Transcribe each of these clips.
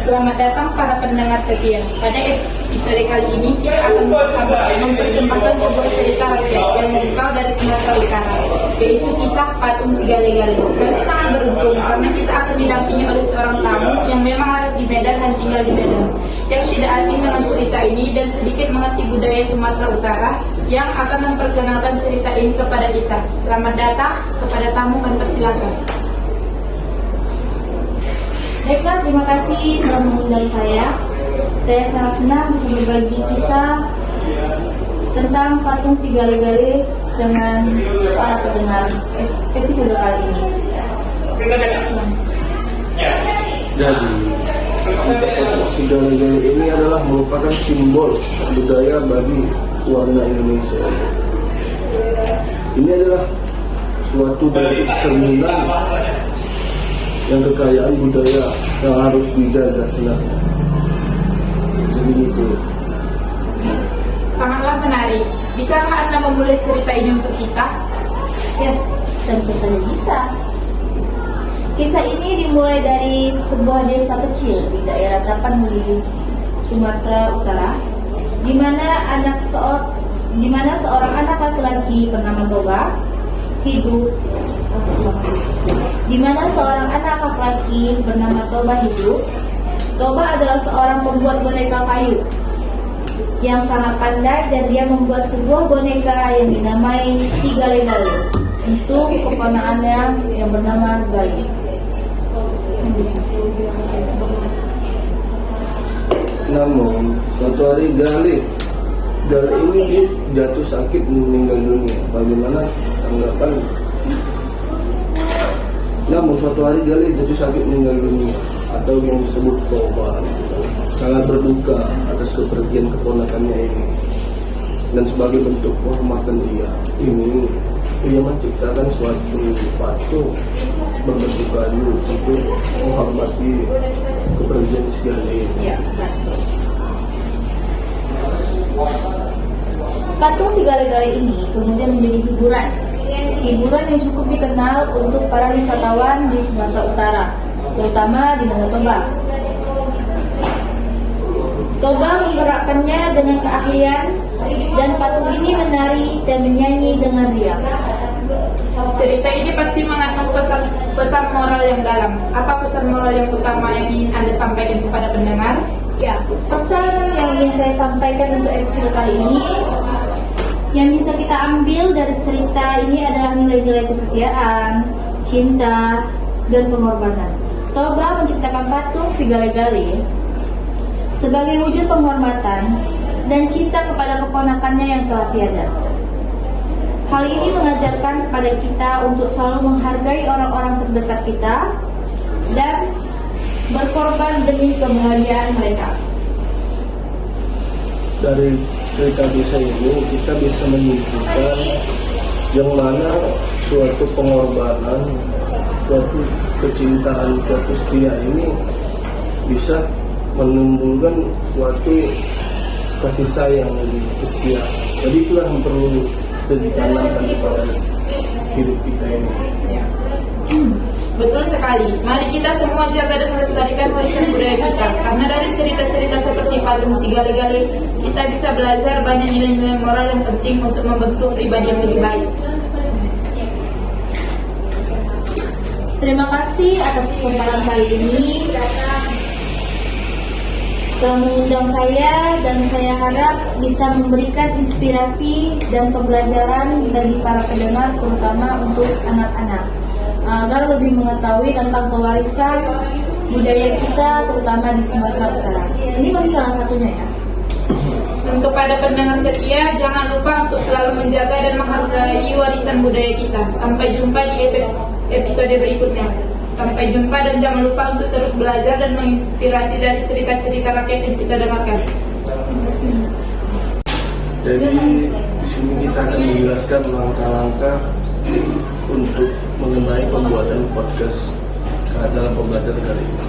Selamat datang para pendengar setia. Pada episode kali ini kita akan mempersembahkan sebuah cerita rakyat yang memukau dari Sumatera Utara, yaitu kisah Patung Si Gale-Gale. Kami sangat beruntung karena kita akan didampingi oleh seorang tamu yang memang lahir di Medan dan tinggal di Medan, yang tidak asing dengan cerita ini dan sedikit mengerti budaya Sumatera Utara, yang akan memperkenalkan cerita ini kepada kita. Selamat datang kepada tamu, kami persilakan. Baiklah, terima kasih telah mengundang saya. Saya sangat senang bisa berbagi kisah tentang patung Si Gale-Gale dengan para pendengar episode kali ini. Jadi, patung Si Gale-Gale ini adalah merupakan simbol budaya bagi warga Indonesia. Ini adalah suatu bentuk cerminan yang kekayaan budaya yang harus dijaga sebenarnya. Jadi itu. Sangatlah menarik. Bisakah Anda memulai cerita ini untuk kita? Ya, tentu saja bisa. Kisah ini dimulai dari sebuah desa kecil di daerah Tapanuli, Sumatera Utara, di mana seorang anak laki-laki bernama Toba hidup. Toba adalah seorang pembuat boneka kayu yang sangat pandai, dan dia membuat sebuah boneka yang dinamai Si Gale-Gale untuk keponakannya yang bernama Gali. Namun suatu hari Gale ini dia jatuh sakit meninggal dunia. Bagaimana tanggapan? Namun suatu hari Gale jatuh sakit meninggal dunia, atau yang disebut Toba, sangat berduka atas kepergian keponakannya ini. Dan sebagai bentuk penghormatan ia menciptakan suatu patung berbentuk kayu untuk menghormati kepergian Si Gale ini. Ya, betul. Patung Si Gale-Gale ini kemudian menjadi hiburan yang cukup dikenal untuk para wisatawan di Sumatera Utara, terutama di Danau Toba. Toba menggerakkannya dengan keahlian, dan patung ini menari dan menyanyi dengan riang. Cerita ini pasti mengandung pesan moral yang dalam. Apa pesan moral yang utama yang ingin Anda sampaikan kepada pendengar? Ya, pesan yang ingin saya sampaikan untuk episode kali ini, yang bisa kita ambil dari cerita ini adalah nilai-nilai kesetiaan, cinta, dan pengorbanan. Toba menciptakan patung Si Gale-Gale sebagai wujud penghormatan dan cinta kepada keponakannya yang telah tiada. Hal ini mengajarkan kepada kita untuk selalu menghargai orang-orang terdekat kita dan berkorban demi kebahagiaan mereka. Dari cerita kisah ini kita bisa menyimpulkan yang mana suatu pengorbanan, suatu kecintaan, suatu setia ini bisa menimbulkan suatu kasih sayang yang setia. Jadi itulah yang perlu ditanamkan kepada hidup kita ini. Betul sekali. Mari kita semua jaga dan melestarikan warisan budaya kita. Karena dari cerita-cerita seperti patung Si Gale-Gale, kita bisa belajar banyak nilai-nilai moral yang penting untuk membentuk pribadi yang lebih baik. Terima kasih atas kesempatan kali ini telah mengundang saya, dan saya harap bisa memberikan inspirasi dan pembelajaran bagi para pendengar, terutama untuk anak-anak, agar lebih mengetahui tentang kewarisan budaya kita, terutama di Sumatera Utara. Ini masih salah satunya ya. Untuk pada pendengar setia, jangan lupa untuk selalu menjaga dan menghargai warisan budaya kita. Sampai jumpa di episode berikutnya. Sampai jumpa, dan jangan lupa untuk terus belajar dan menginspirasi dari cerita-cerita rakyat yang kita dengarkan. Jadi di sini kita akan menjelaskan langkah-langkah untuk mengenai pembuatan podcast dalam pembelajaran kali ini.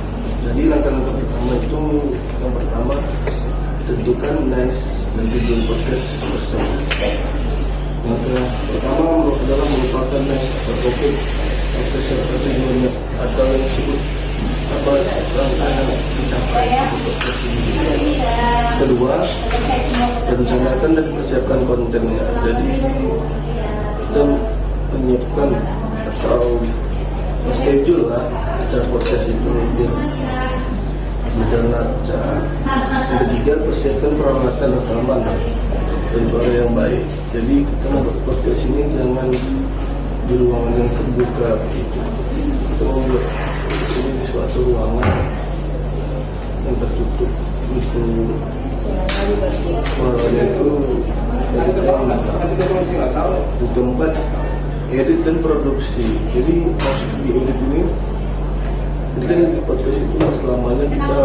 Jadi langkah-langkah pertama itu, yang pertama tentukan nice dan tujuan podcast tersebut. Langkah pertama adalah merupakan nice atau topik podcast atau tujuannya, atau yang disebut apa yang akan dicapai. Kedua, rencanakan dan persiapkan kontennya. Jadi kita menyiapkan atau schedule lah acara podcast itu biar berjalan lancar. Yang ketiga, persiapkan peralatan rekaman dan suara yang baik. Jadi kita membuat podcast ini jangan di ruangan yang terbuka begitu. Kita membuat ini di suatu ruangan yang tertutup untuk suaranya itu yang keempat, edit dan produksi. Jadi maksud di edit ini kita di podcast itu selamanya kita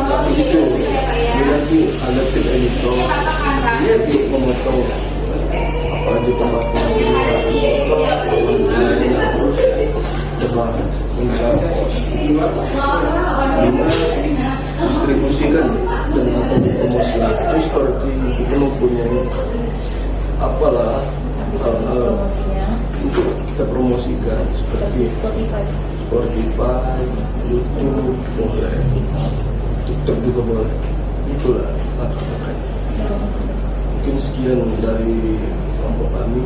tapi itu ini nanti ada tim editor untuk memotong apa aja pembahasan terus dibahas tentang distribusikan dan apa promosi itu seperti kita mempunyai apalah hal-hal untuk kita promosikan seperti Spotify, YouTube, boleh, TikTok juga boleh. Itulah langkah-langkahnya. Mungkin sekian dari kelompok kami.